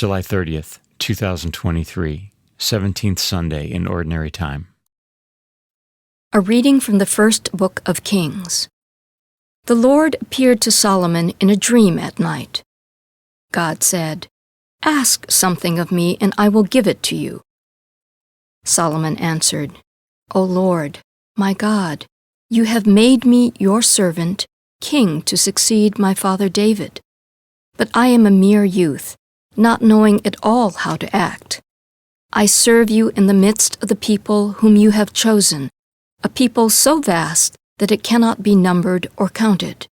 July 30th, 2023, 17th Sunday in Ordinary Time. A reading from the first book of Kings. The Lord appeared to Solomon in a dream at night. God said, "Ask something of me, and I will give it to you." Solomon answered, "O Lord, my God, you have made me your servant, king to succeed my father David. But I am a mere youth, not knowing at all how to act. I serve you in the midst of the people whom you have chosen, a people so vast that it cannot be numbered or counted.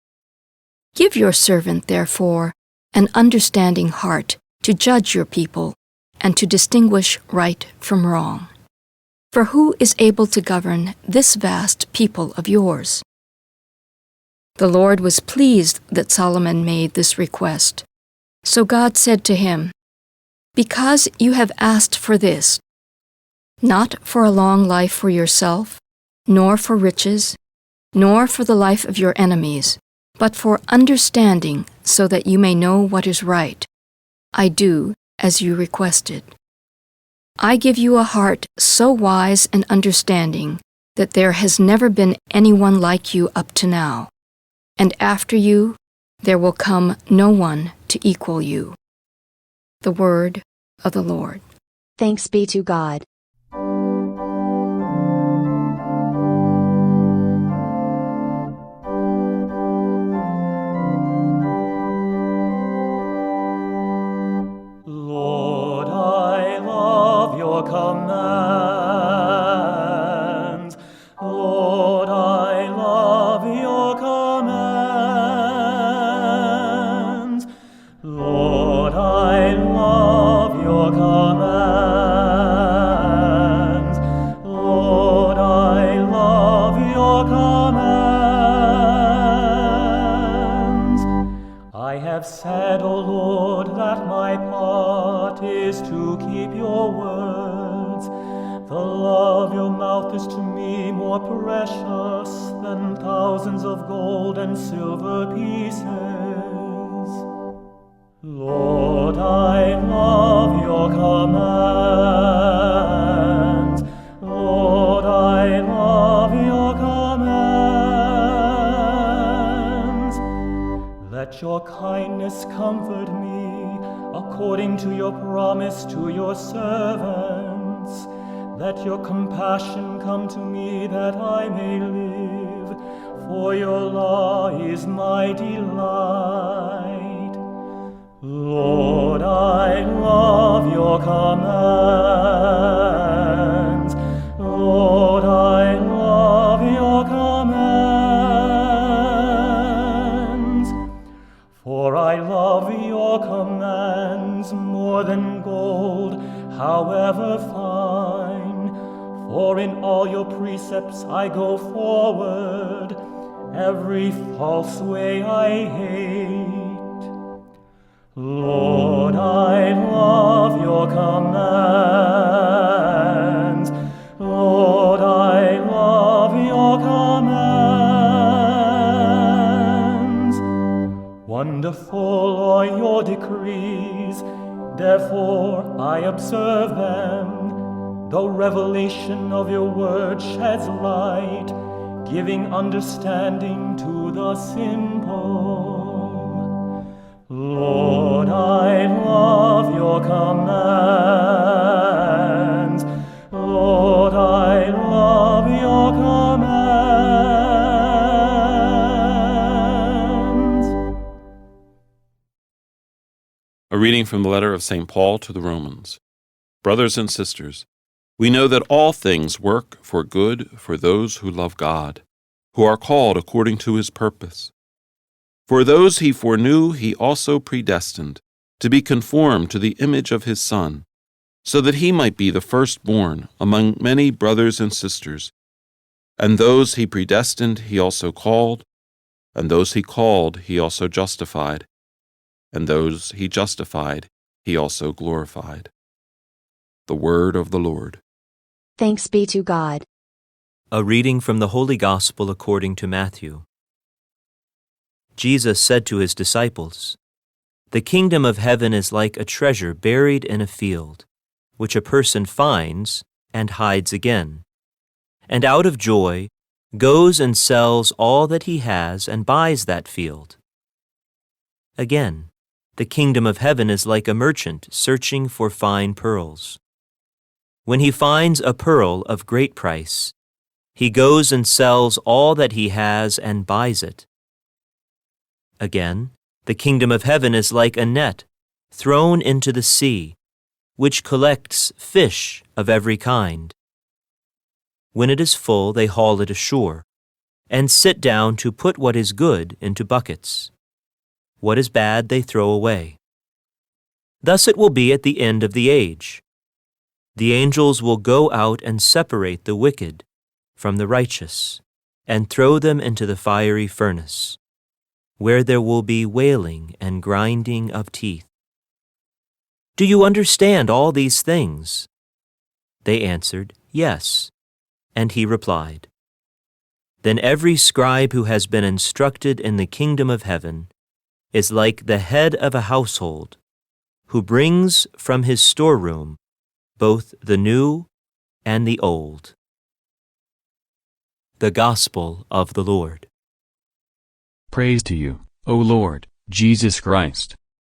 Give your servant, therefore, an understanding heart to judge your people and to distinguish right from wrong. For who is able to govern this vast people of yours?" The Lord was pleased that Solomon made this request. So God said to him, "Because you have asked for this, not for a long life for yourself, nor for riches, nor for the life of your enemies, but for understanding so that you may know what is right, I do as you requested. I give you a heart so wise and understanding that there has never been anyone like you up to now, and after you there will come no one to equal you." The word of the Lord. Thanks be to God. Lord, I love your commands. Lord, I love your commands. Lord, I love your commands. Lord, I love your commands. I have said, O Lord, that my part is to keep your words. The law of your mouth is to me more precious than thousands of gold and silver pieces. Lord, I love your commands. Lord, I love your commands. Let your kindness comfort me according to your promise to your servants. Let your compassion come to me that I may live, for your law is my delight. Lord, I love your commands. Lord, I love your commands. For I love your commands more than gold, however fine. For in all your precepts I go forward, every false way I hate. Lord, I love your commands. Lord, I love your commands. Wonderful are your decrees, therefore I observe them. The revelation of your word sheds light, giving understanding to the simple. Lord, I love your commands. Lord, I love your commands. A reading from the letter of St. Paul to the Romans. Brothers and sisters, we know that all things work for good for those who love God, who are called according to his purpose. For those he foreknew, he also predestined to be conformed to the image of his Son, so that he might be the firstborn among many brothers and sisters. And those he predestined, he also called, and those he called, he also justified, and those he justified, he also glorified. The word of the Lord. Thanks be to God. A reading from the Holy Gospel according to Matthew. Jesus said to his disciples, The kingdom of heaven is like a treasure buried in a field, which a person finds and hides again, and out of joy goes and sells all that he has and buys that field. Again, the kingdom of heaven is like a merchant searching for fine pearls. When he finds a pearl of great price, he goes and sells all that he has and buys it. Again, the kingdom of heaven is like a net thrown into the sea, which collects fish of every kind. When it is full, they haul it ashore, and sit down to put what is good into buckets. What is bad they throw away. Thus it will be at the end of the age. The angels will go out and separate the wicked from the righteous, and throw them into the fiery furnace, where there will be wailing and grinding of teeth. Do you understand all these things? They answered, Yes. And he replied, Then every scribe who has been instructed in the kingdom of heaven is like the head of a household, who brings from his storeroom both the new and the old. The Gospel of the Lord. Praise to you, O Lord, Jesus Christ.